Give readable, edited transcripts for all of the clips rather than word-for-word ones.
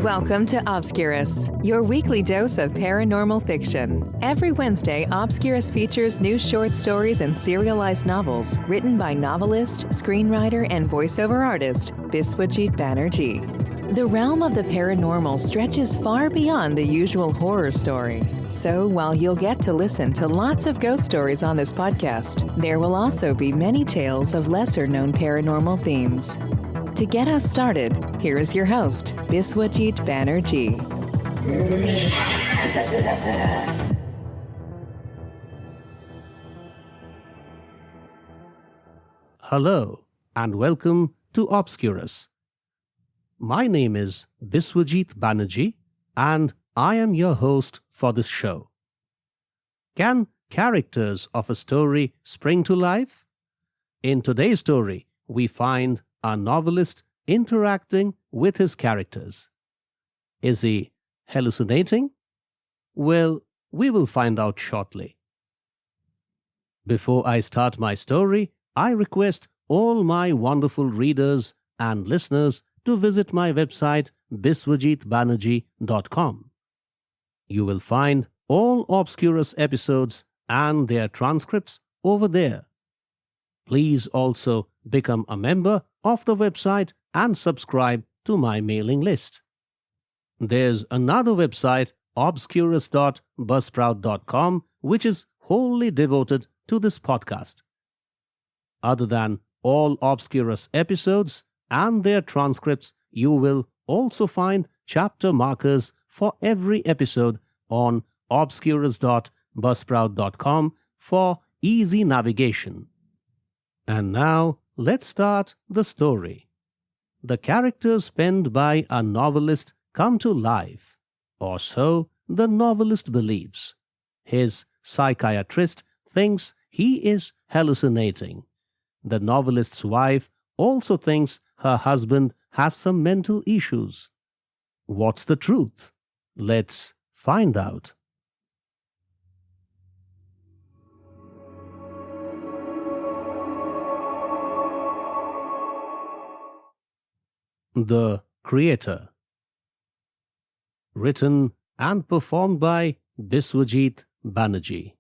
Welcome to Obscurus, your weekly dose of paranormal fiction. Every Wednesday, Obscurus features new short stories and serialized novels written by novelist, screenwriter, and voiceover artist Biswajit Banerjee. The realm of the paranormal stretches far beyond the usual horror story. So while you'll get to listen to lots of ghost stories on this podcast, there will also be many tales of lesser-known paranormal themes. To get us started, here is your host, Biswajit Banerjee. Hello, and welcome to Obscurus. My name is Biswajit Banerjee, and I am your host for this show. Can characters of a story spring to life? In today's story, we find a novelist interacting with his characters. Is he hallucinating? Well, we will find out shortly. Before I start my story, I request all my wonderful readers and listeners to visit my website biswajitbanerjee.com. You will find all Obscurus episodes and their transcripts over there. Please also become a member of the website and subscribe to my mailing list. There's another website, obscurus.buzzsprout.com, which is wholly devoted to this podcast. Other than all Obscurus episodes and their transcripts, you will also find chapter markers for every episode on obscurus.buzzsprout.com for easy navigation. And now, let's start the story. The characters penned by a novelist come to life, or so the novelist believes. His psychiatrist thinks he is hallucinating. The novelist's wife also thinks her husband has some mental issues. What's the truth? Let's find out. The Creator. Written and performed by Biswajit Banerjee.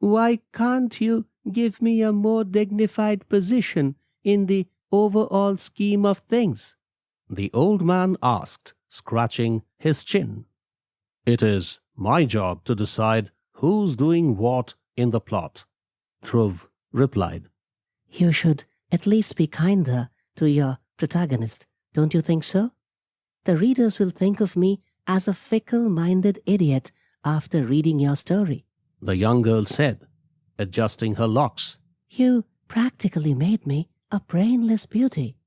Why can't you give me a more dignified position in the overall scheme of things? The old man asked, scratching his chin. It is my job to decide who's doing what in the plot, Dhruv replied. You should at least be kinder to your protagonist, don't you think so? The readers will think of me as a fickle-minded idiot after reading your story. The young girl said, adjusting her locks. You practically made me a brainless beauty.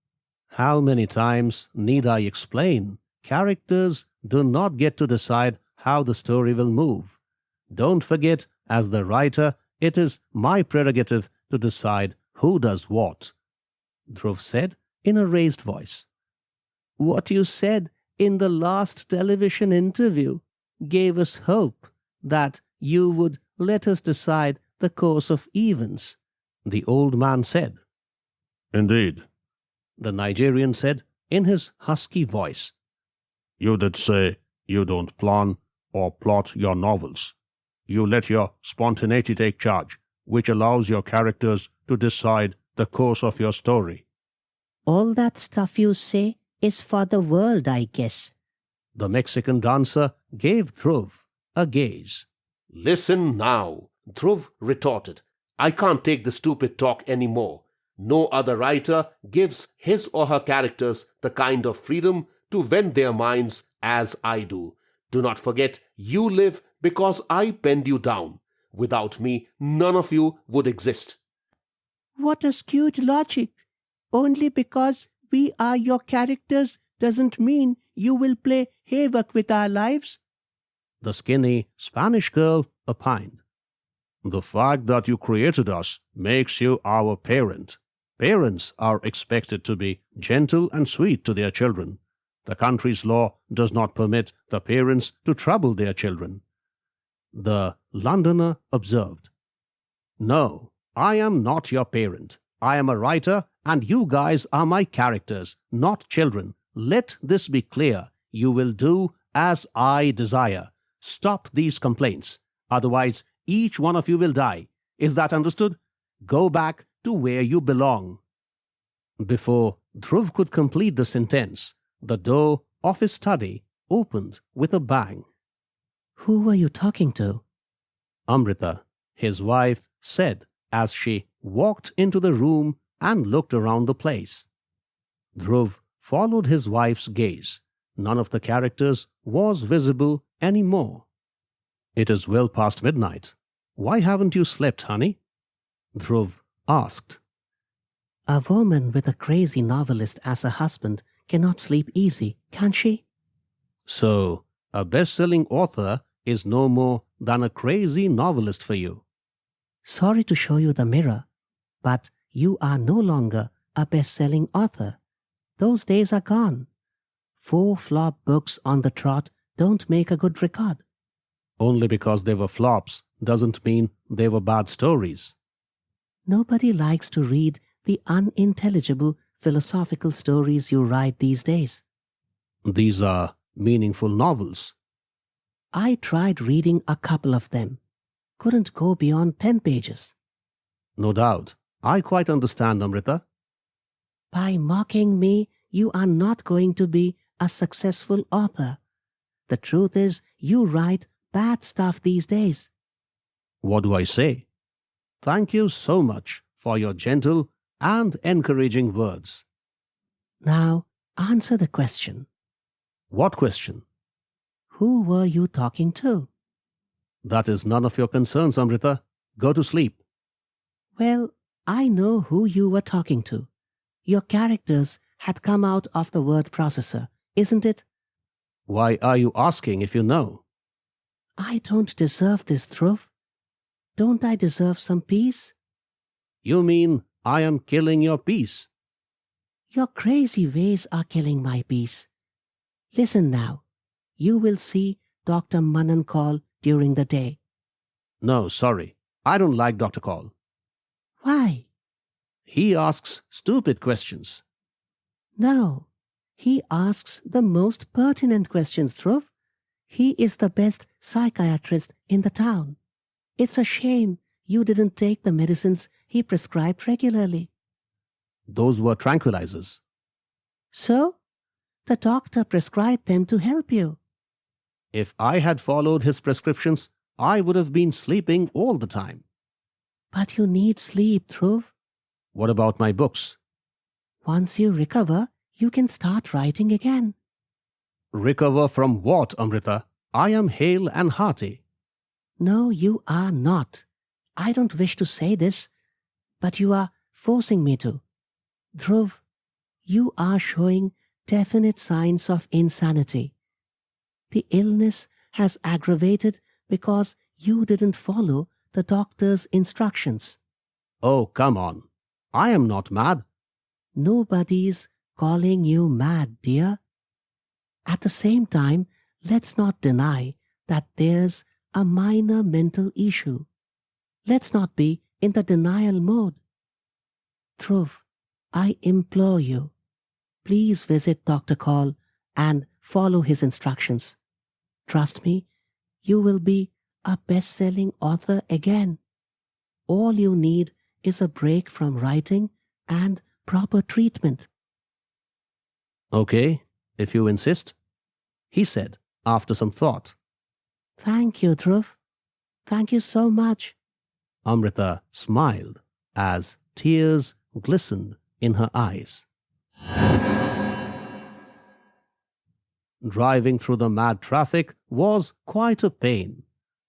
How many times need I explain? Characters do not get to decide how the story will move. Don't forget, as the writer, it is my prerogative to decide who does what, Dhruv said in a raised voice. What you said in the last television interview gave us hope that you would let us decide the course of events, the old man said. Indeed, the Nigerian said in his husky voice. You did say you don't plan or plot your novels. You let your spontaneity take charge, which allows your characters to decide the course of your story. All that stuff you say is for the world, I guess. The Mexican dancer gave Dhruv a gaze. Listen now, Dhruv retorted. I can't take the stupid talk anymore. No other writer gives his or her characters the kind of freedom to vent their minds as I do. Do not forget, you live because I penned you down. Without me, none of you would exist. What a skewed logic. Only because we are your characters doesn't mean you will play havoc with our lives. The skinny Spanish girl opined. The fact that you created us makes you our parent. Parents are expected to be gentle and sweet to their children. The country's law does not permit the parents to trouble their children. The Londoner observed. No, I am not your parent. I am a writer, and you guys are my characters, not children. Let this be clear. You will do as I desire. Stop these complaints. Otherwise, each one of you will die. Is that understood? Go back to where you belong. Before Dhruv could complete the sentence, the door of his study opened with a bang. Who were you talking to? Amrita, his wife, said as she walked into the room and looked around the place. Dhruv followed his wife's gaze. None of the characters was visible anymore. It is well past midnight. Why haven't you slept, honey? Dhruv asked. A woman with a crazy novelist as a husband cannot sleep easy, can she? So, a best-selling author is no more than a crazy novelist for you. Sorry to show you the mirror, but you are no longer a best-selling author. Those days are gone. 4 flop books on the trot don't make a good record. Only because they were flops doesn't mean they were bad stories. Nobody likes to read the unintelligible philosophical stories you write these days. These are meaningful novels. I tried reading a couple of them. Couldn't go beyond 10 pages. No doubt. I quite understand, Amrita. By mocking me, you are not going to be a successful author. The truth is, you write bad stuff these days. What do I say? Thank you so much for your gentle and encouraging words. Now, answer the question. What question? Who were you talking to? That is none of your concerns, Amrita. Go to sleep. Well, I know who you were talking to. Your characters had come out of the word processor, isn't it? Why are you asking if you know? I don't deserve this, Dhruv. Don't I deserve some peace? You mean I am killing your peace? Your crazy ways are killing my peace. Listen now. You will see Dr. Manan call during the day. No, sorry. I don't like Dr. Call. Why? He asks stupid questions. No. He asks the most pertinent questions, Dhruv. He is the best psychiatrist in the town. It's a shame you didn't take the medicines he prescribed regularly. Those were tranquilizers. So? The doctor prescribed them to help you. If I had followed his prescriptions, I would have been sleeping all the time. But you need sleep, Dhruv. What about my books? Once you recover, you can start writing again. Recover from what, Amrita? I am hale and hearty. No, you are not. I don't wish to say this, but you are forcing me to. Dhruv, you are showing definite signs of insanity. The illness has aggravated because you didn't follow the doctor's instructions. Oh, come on. I am not mad. Nobody's calling you mad, dear. At the same time, let's not deny that there's a minor mental issue. Let's not be in the denial mode. Dhruv, I implore you, please visit Dr. Call and follow his instructions. Trust me, you will be a best-selling author again. All you need is a break from writing and proper treatment. Okay, if you insist, he said after some thought. Thank you, Dhruv. Thank you so much. Amrita smiled as tears glistened in her eyes. Driving through the mad traffic was quite a pain.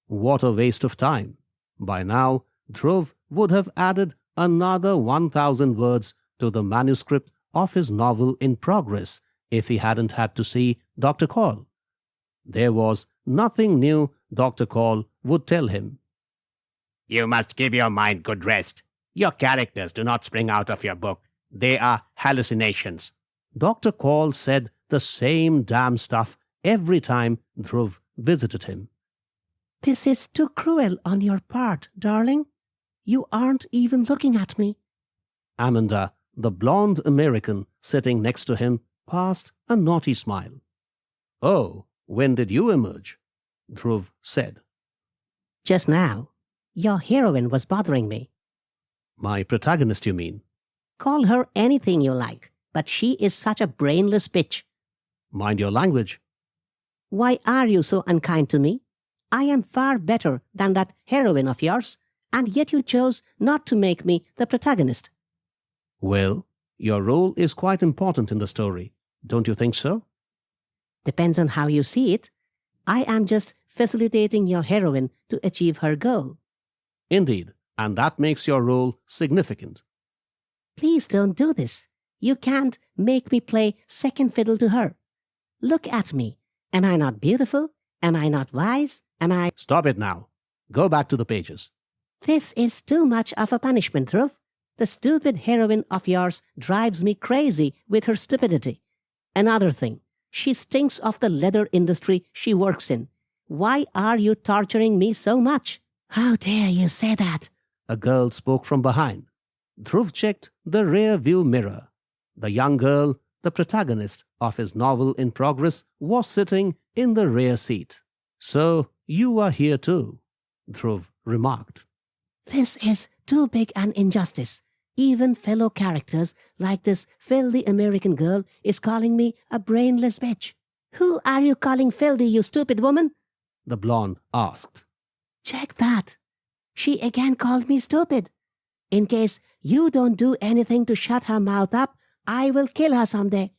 What a waste of time. By now, Dhruv would have added another 1,000 words to the manuscript of his novel in progress if he hadn't had to see Dr. Call. There was nothing new Dr. Call would tell him. You must give your mind good rest. Your characters do not spring out of your book. They are hallucinations. Dr. Call said the same damn stuff every time Dhruv visited him. This is too cruel on your part, darling. You aren't even looking at me. Amanda, the blonde American sitting next to him, passed a naughty smile. "Oh, when did you emerge?" Dhruv said. Just now, your heroine was bothering me. "My protagonist, you mean?" Call her anything you like, but she is such a brainless bitch. "Mind your language." Why are you so unkind to me? I am far better than that heroine of yours, and yet you chose not to make me the protagonist. "Well, your role is quite important in the story. Don't you think so?" Depends on how you see it. I am just facilitating your heroine to achieve her goal. "Indeed, and that makes your role significant." Please don't do this. You can't make me play second fiddle to her. Look at me. Am I not beautiful? Am I not wise? Am I... "Stop it now. Go back to the pages." This is too much of a punishment, Dhruv. The stupid heroine of yours drives me crazy with her stupidity. Another thing, she stinks of the leather industry she works in. Why are you torturing me so much? How dare you say that? A girl spoke from behind. Dhruv checked the rear view mirror. The young girl, the protagonist of his novel in progress, was sitting in the rear seat. "So you are here too," Dhruv remarked. This is too big an injustice. Even fellow characters like this filthy American girl is calling me a brainless bitch. Who are you calling filthy, you stupid woman? The blonde asked. Check that. She again called me stupid. In case you don't do anything to shut her mouth up, I will kill her someday.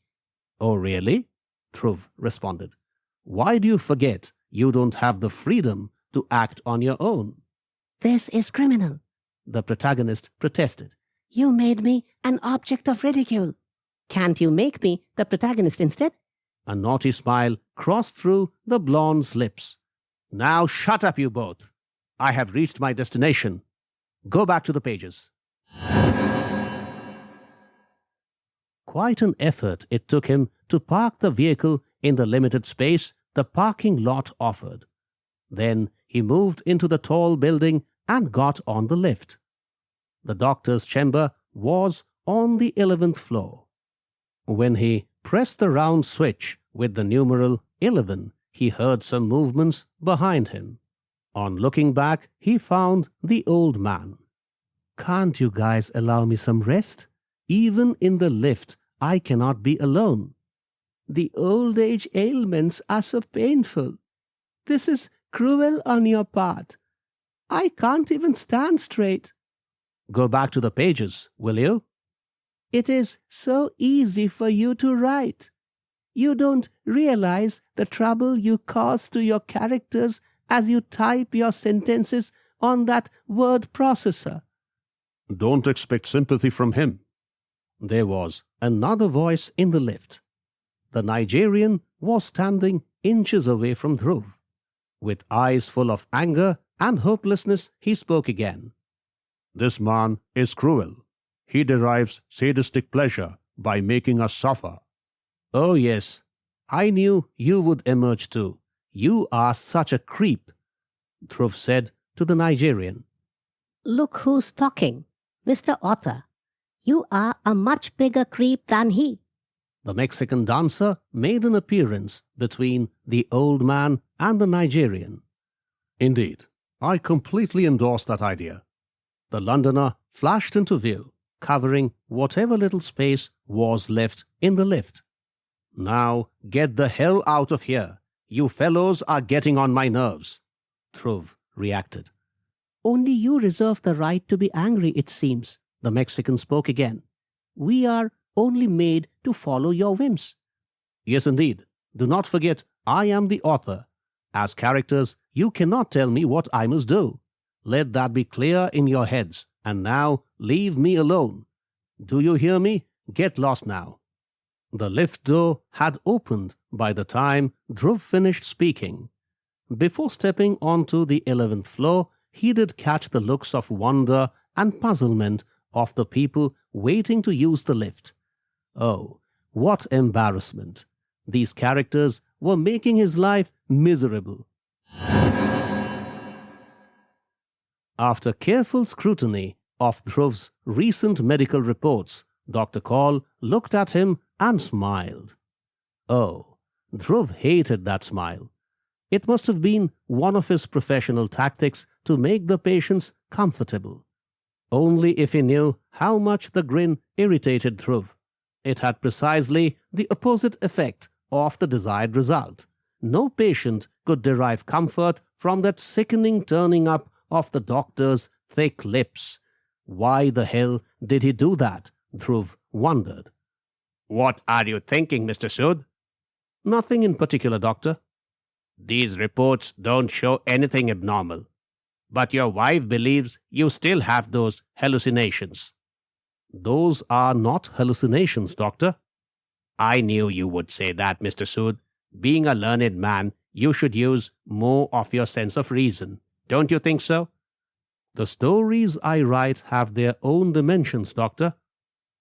"Oh, really?" Dhruv responded. "Why do you forget you don't have the freedom to act on your own?" This is criminal. The protagonist protested. You made me an object of ridicule. Can't you make me the protagonist instead? A naughty smile crossed through the blonde's lips. "Now shut up, you both. I have reached my destination. Go back to the pages." Quite an effort it took him to park the vehicle in the limited space the parking lot offered. Then he moved into the tall building and got on the lift. The doctor's chamber was on the 11th floor. When he pressed the round switch with the numeral 11, he heard some movements behind him. On looking back, he found the old man. "Can't you guys allow me some rest? Even in the lift, I cannot be alone. The old age ailments are so painful. This is cruel on your part. I can't even stand straight." "Go back to the pages, will you?" "It is so easy for you to write. You don't realize the trouble you cause to your characters as you type your sentences on that word processor." Don't expect sympathy from him. There was another voice in the lift. The Nigerian was standing inches away from Dhruv. With eyes full of anger and hopelessness, he spoke again. This man is cruel. He derives sadistic pleasure by making us suffer. "Oh yes, I knew you would emerge too. You are such a creep," Dhruv said to the Nigerian. Look who's talking. Mr. Author, you are a much bigger creep than he. The Mexican dancer made an appearance between the old man and the Nigerian. Indeed, I completely endorse that idea. The Londoner flashed into view, covering whatever little space was left in the lift. "Now get the hell out of here. You fellows are getting on my nerves," Dhruv reacted. Only you reserve the right to be angry, it seems. The Mexican spoke again. We are only made to follow your whims. "Yes, indeed. Do not forget, I am the author. As characters, you cannot tell me what I must do. Let that be clear in your heads. And now, leave me alone. Do you hear me? Get lost now." The lift door had opened by the time Dhruv finished speaking. Before stepping onto the 11th floor, he did catch the looks of wonder and puzzlement of the people waiting to use the lift. Oh, What embarrassment! These characters were making his life miserable. After careful scrutiny of Dhruv's recent medical reports, Dr. Kaul looked at him and smiled. Oh, Dhruv hated that smile. It must have been one of his professional tactics to make the patients comfortable. Only if he knew how much the grin irritated Dhruv. It had precisely the opposite effect of the desired result. No patient could derive comfort from that sickening turning up of the doctor's thick lips. Why the hell did he do that? Dhruv wondered. What are you thinking, Mr. Sood? Nothing in particular, doctor. These reports don't show anything abnormal. But your wife believes you still have those hallucinations. Those are not hallucinations, doctor. I knew you would say that, Mr. Sood. Being a learned man, you should use more of your sense of reason. Don't you think so? The stories I write have their own dimensions, doctor.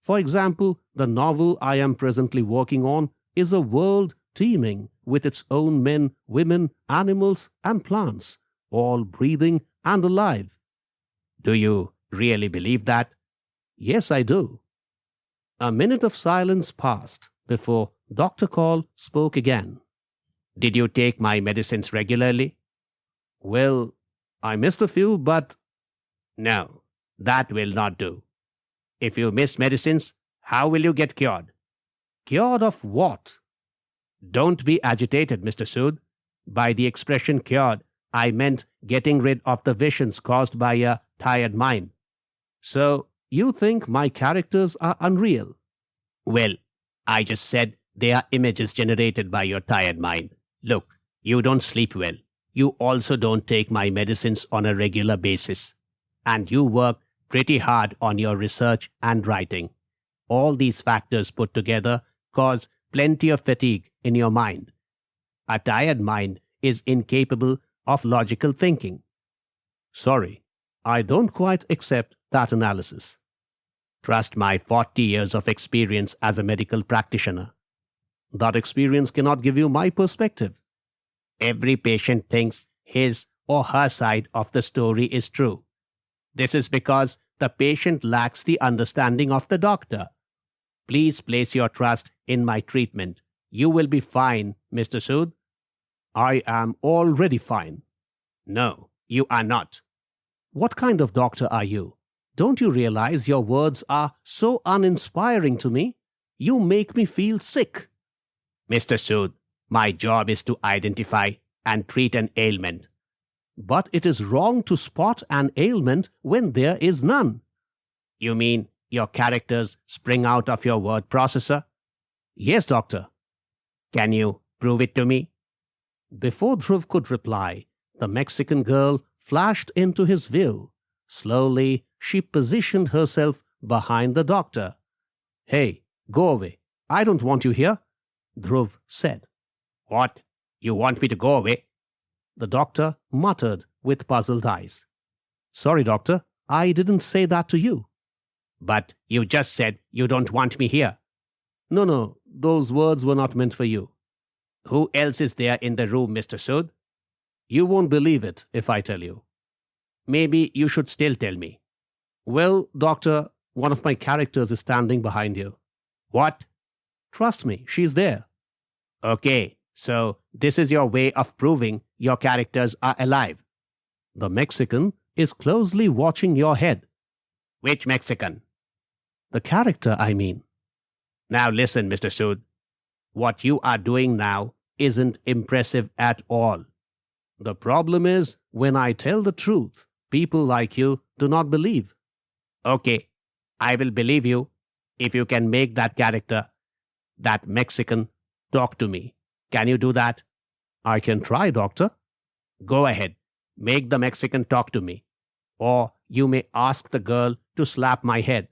For example, the novel I am presently working on is a world teeming with its own men, women, animals, and plants, all breathing and alive. Do you really believe that? Yes, I do. A minute of silence passed before Dr. Kaul spoke again. Did you take my medicines regularly? Well, I missed a few, but... No, that will not do. If you miss medicines, how will you get cured? Cured of what? Don't be agitated, Mr. Sood. By the expression cured, I meant getting rid of the visions caused by a tired mind. So, you think my characters are unreal? Well, I just said they are images generated by your tired mind. Look, you don't sleep well. You also don't take my medicines on a regular basis. And you work pretty hard on your research and writing. All these factors put together cause plenty of fatigue in your mind. A tired mind is incapable of logical thinking. Sorry, I don't quite accept that analysis. Trust my 40 years of experience as a medical practitioner. That experience cannot give you my perspective. Every patient thinks his or her side of the story is true. This is because the patient lacks the understanding of the doctor. Please place your trust in my treatment. You will be fine, Mr. Sood. I am already fine. No, you are not. What kind of doctor are you? Don't you realize your words are so uninspiring to me? You make me feel sick. Mr. Sood, my job is to identify and treat an ailment. But it is wrong to spot an ailment when there is none. You mean your characters spring out of your word processor? Yes, doctor. Can you prove it to me? Before Dhruv could reply, the Mexican girl flashed into his view. Slowly, she positioned herself behind the doctor. Hey, go away. I don't want you here, Dhruv said. What? You want me to go away? The doctor muttered with puzzled eyes. Sorry, doctor, I didn't say that to you. But you just said you don't want me here. No, those words were not meant for you. Who else is there in the room, Mr. Sood? You won't believe it if I tell you. Maybe you should still tell me. Well, doctor, one of my characters is standing behind you. What? Trust me, she's there. Okay, so this is your way of proving your characters are alive. The Mexican is closely watching your head. Which Mexican? The character, I mean. Now listen, Mr. Sood. What you are doing now isn't impressive at all. The problem is, when I tell the truth, people like you do not believe. Okay, I will believe you if you can make that character, that Mexican, talk to me. Can you do that? I can try, doctor. Go ahead. Make the Mexican talk to me. Or you may ask the girl to slap my head.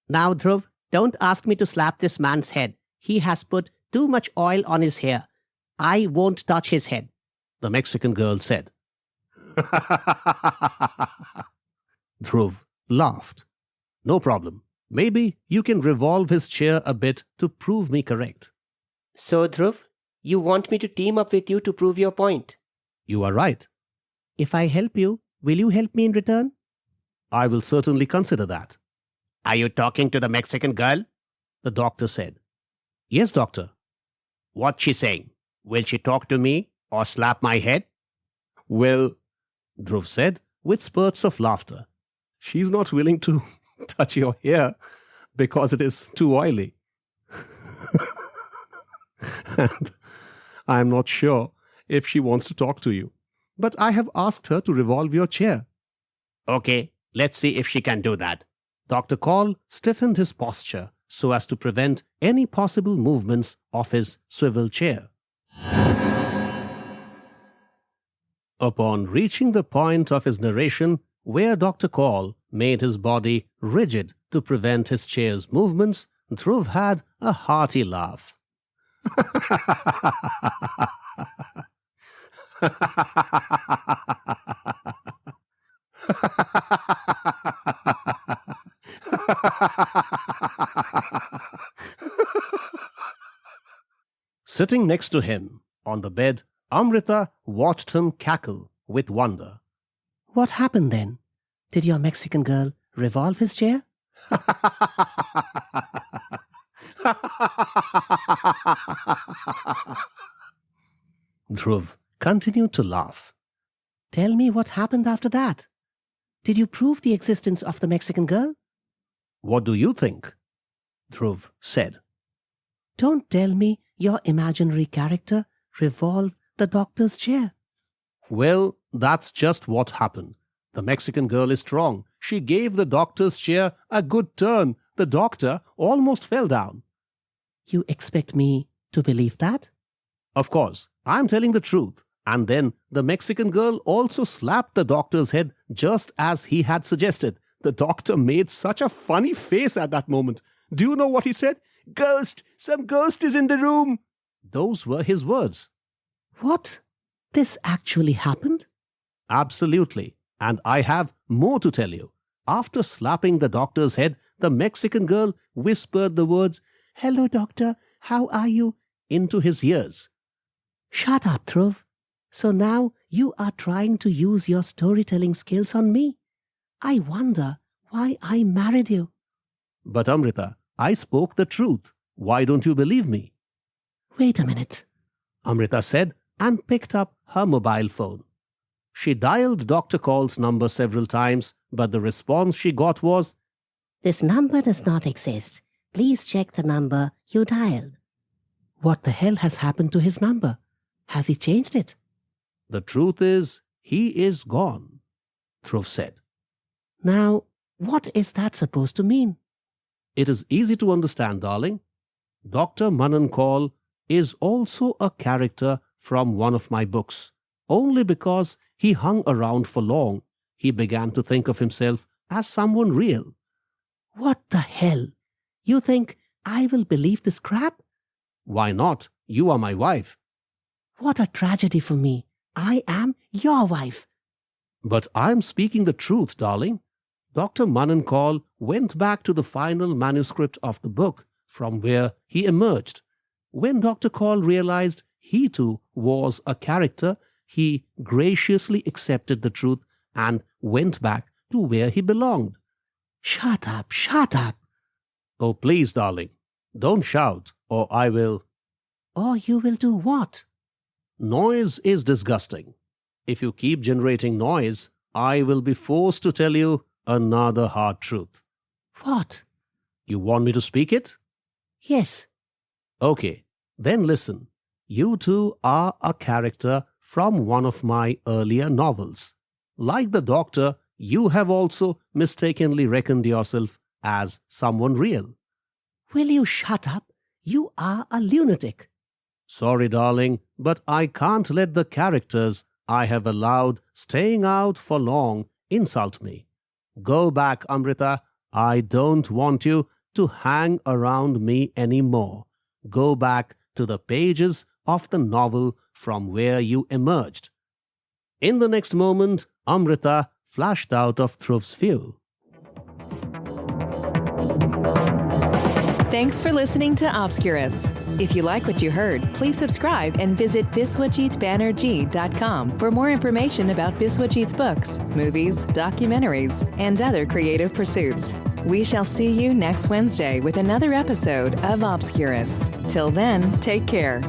Now, Dhruv, don't ask me to slap this man's head. He has put too much oil on his hair. I won't touch his head, the Mexican girl said. Dhruv laughed. No problem. Maybe you can revolve his chair a bit to prove me correct. So, Dhruv, you want me to team up with you to prove your point? You are right. If I help you, will you help me in return? I will certainly consider that, Are you talking to the Mexican girl? the doctor said. Yes, doctor. What's she saying? Will she talk to me or slap my head? Well, Dhruv said with spurts of laughter, she's not willing to touch your hair because it is too oily. And I'm not sure if she wants to talk to you. But I have asked her to revolve your chair. Okay, let's see if she can do that. Dr. Call stiffened his posture so as to prevent any possible movements of his swivel chair. Upon reaching the point of his narration where Dr. Call made his body rigid to prevent his chair's movements, Dhruv had a hearty laugh. Sitting next to him on the bed, Amrita watched him cackle with wonder. What happened then? Did your Mexican girl revolve his chair? Dhruv continued to laugh. Tell me what happened after that. Did you prove the existence of the Mexican girl? What do you think? Dhruv said. Don't tell me your imaginary character revolved the doctor's chair. Well, that's just what happened. The Mexican girl is strong. She gave the doctor's chair a good turn. The doctor almost fell down. You expect me to believe that? Of course, I'm telling the truth. And then the Mexican girl also slapped the doctor's head just as he had suggested. The doctor made such a funny face at that moment. Do you know what he said? "Ghost! Some ghost is in the room!" Those were his words. What? This actually happened? Absolutely. And I have more to tell you. After slapping the doctor's head, the Mexican girl whispered the words, "Hello, doctor. How are you?" into his ears. Shut up, Dhruv. So now you are trying to use your storytelling skills on me. I wonder why I married you. But Amrita, I spoke the truth. Why don't you believe me? Wait a minute. Amrita said and picked up her mobile phone. She dialed Dr. Call's number several times, but the response she got was, This number does not exist. Please check the number you dialed. What the hell has happened to his number? Has he changed it? "The truth is, he is gone," Dhruv said. Now, what is that supposed to mean? It is easy to understand, darling. Dr. Manan Kaul is also a character from one of my books. Only because he hung around for long, he began to think of himself as someone real. What the hell? You think I will believe this crap? Why not? You are my wife. What a tragedy for me. I am your wife. But I'm speaking the truth, darling. Dr. Manan Kaul went back to the final manuscript of the book from where he emerged. When Dr. Kaul realized he too was a character, he graciously accepted the truth and went back to where he belonged. Shut up, shut up. Oh, please, darling, don't shout, or I will. Or you will do what? Noise is disgusting. If you keep generating noise, I will be forced to tell you another hard truth. What? You want me to speak it? Yes. Okay, then listen. You two are a character from one of my earlier novels. Like the doctor, you have also mistakenly reckoned yourself as someone real. Will you shut up? You are a lunatic. Sorry, darling, but I can't let the characters I have allowed staying out for long insult me. Go back, Amrita. I don't want you to hang around me anymore. Go back to the pages of the novel from where you emerged. In the next moment, Amrita flashed out of Dhruv's view. Thanks for listening to Obscurus. If you like what you heard, please subscribe and visit biswajitbanerjee.com for more information about Biswajit's books, movies, documentaries, and other creative pursuits. We shall see you next Wednesday with another episode of Obscurus. Till then, take care.